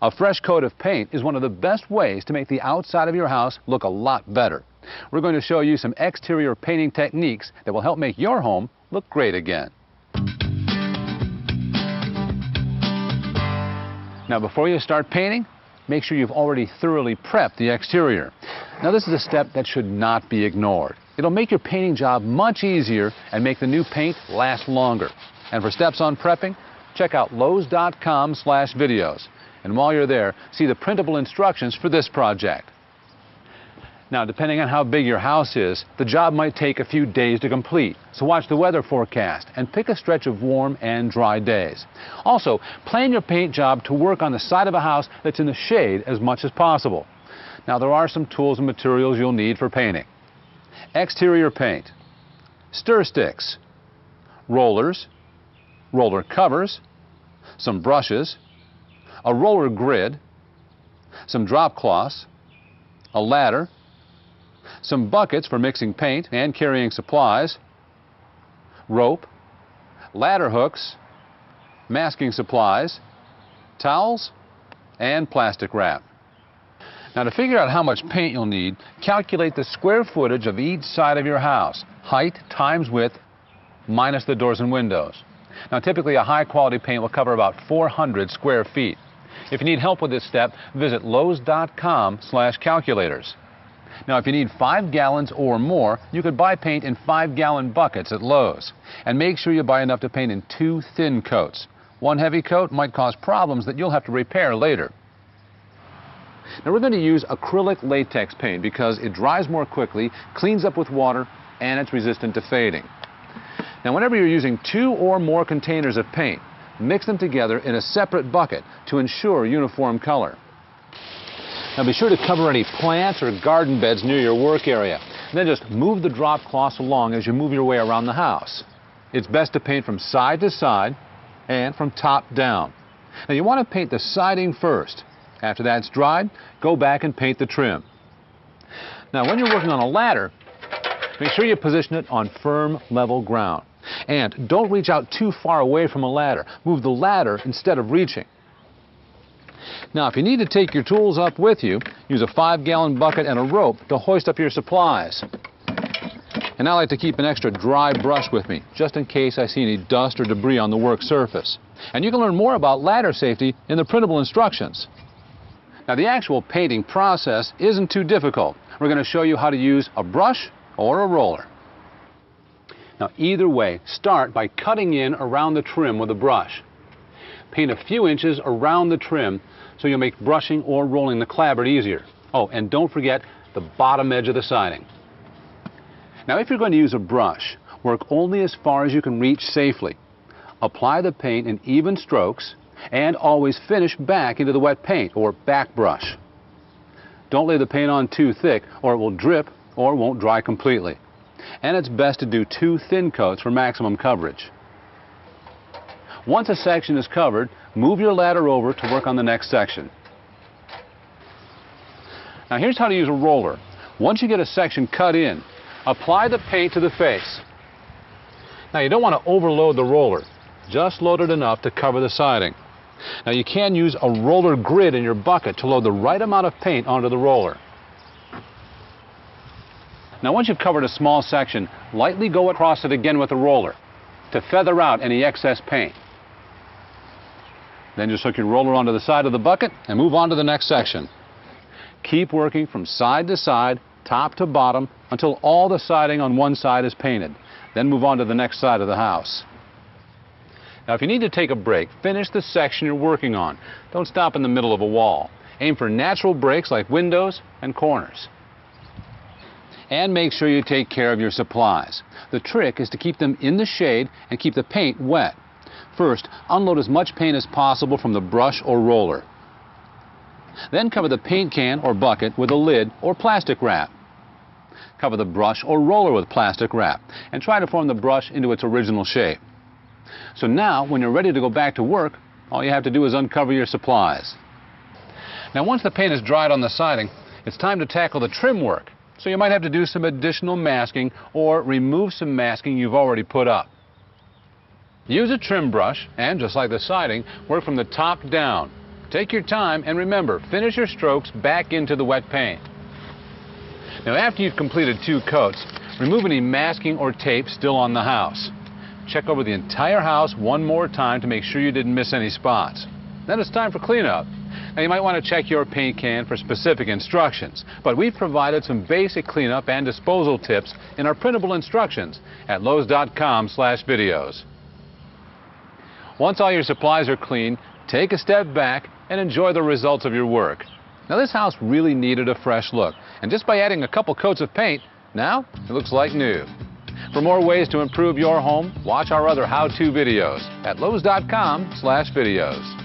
A fresh coat of paint is one of the best ways to make the outside of your house look a lot better. We're going to show you some exterior painting techniques that will help make your home look great again. Now, before you start painting, make sure you've already thoroughly prepped the exterior. Now, this is a step that should not be ignored. It'll make your painting job much easier and make the new paint last longer. And for steps on prepping, check out Lowe's.com/videos. And while you're there, see the printable instructions for this project. Now, depending on how big your house is, the job might take a few days to complete. So watch the weather forecast and pick a stretch of warm and dry days. Also, plan your paint job to work on the side of a house that's in the shade as much as possible. Now, there are some tools and materials you'll need for painting. Exterior paint, stir sticks, rollers, roller covers, some brushes, a roller grid, some drop cloths, a ladder, some buckets for mixing paint and carrying supplies, rope, ladder hooks, masking supplies, towels, and plastic wrap. Now, to figure out how much paint you'll need, calculate the square footage of each side of your house, height times width minus the doors and windows. Now, typically a high-quality paint will cover about 400 square feet. If you need help with this step, visit Lowe's.com/calculators. Now, if you need 5 gallons or more, you could buy paint in 5-gallon buckets at Lowe's. And make sure you buy enough to paint in 2 thin coats. One heavy coat might cause problems that you'll have to repair later. Now, we're going to use acrylic latex paint because it dries more quickly, cleans up with water, and it's resistant to fading. Now, whenever you're using 2 or more containers of paint, mix them together in a separate bucket to ensure uniform color. Now, be sure to cover any plants or garden beds near your work area. And then just move the drop cloths along as you move your way around the house. It's best to paint from side to side and from top down. Now, you want to paint the siding first. After that's dried, go back and paint the trim. Now, when you're working on a ladder, make sure you position it on firm, level ground. And don't reach out too far away from a ladder. Move the ladder instead of reaching. Now, if you need to take your tools up with you, use a 5-gallon bucket and a rope to hoist up your supplies. And I like to keep an extra dry brush with me, just in case I see any dust or debris on the work surface. And you can learn more about ladder safety in the printable instructions. Now, the actual painting process isn't too difficult. We're going to show you how to use a brush or a roller. Now, either way, start by cutting in around the trim with a brush. Paint a few inches around the trim so you'll make brushing or rolling the clapboard easier. Oh, and don't forget the bottom edge of the siding. Now, if you're going to use a brush, work only as far as you can reach safely. Apply the paint in even strokes and always finish back into the wet paint or back brush. Don't lay the paint on too thick or it will drip or won't dry completely. And it's best to do 2 thin coats for maximum coverage. Once a section is covered, move your ladder over to work on the next section. Now, here's how to use a roller. Once you get a section cut in, apply the paint to the face. Now, you don't want to overload the roller. Just load it enough to cover the siding. Now, you can use a roller grid in your bucket to load the right amount of paint onto the roller. Now, once you've covered a small section, lightly go across it again with the roller to feather out any excess paint. Then just hook your roller onto the side of the bucket and move on to the next section. Keep working from side to side, top to bottom, until all the siding on one side is painted. Then move on to the next side of the house. Now, if you need to take a break, finish the section you're working on. Don't stop in the middle of a wall. Aim for natural breaks like windows and corners. And make sure you take care of your supplies. The trick is to keep them in the shade and keep the paint wet. First, unload as much paint as possible from the brush or roller. Then cover the paint can or bucket with a lid or plastic wrap. Cover the brush or roller with plastic wrap and try to form the brush into its original shape. So now, when you're ready to go back to work, all you have to do is uncover your supplies. Now, once the paint is dried on the siding, it's time to tackle the trim work. So you might have to do some additional masking or remove some masking you've already put up. Use a trim brush and, just like the siding, work from the top down Take your time and remember, finish your strokes back into the wet paint. Now after you've completed 2 coats, remove any masking or tape still on the house. Check over the entire house one more time to make sure you didn't miss any spots. Then it's time for cleanup. Now you might want to check your paint can for specific instructions, but we've provided some basic cleanup and disposal tips in our printable instructions at Lowe's.com/videos. Once all your supplies are clean, take a step back and enjoy the results of your work. Now this house really needed a fresh look, and just by adding a couple coats of paint, now it looks like new. For more ways to improve your home, watch our other how-to videos at Lowe's.com/videos.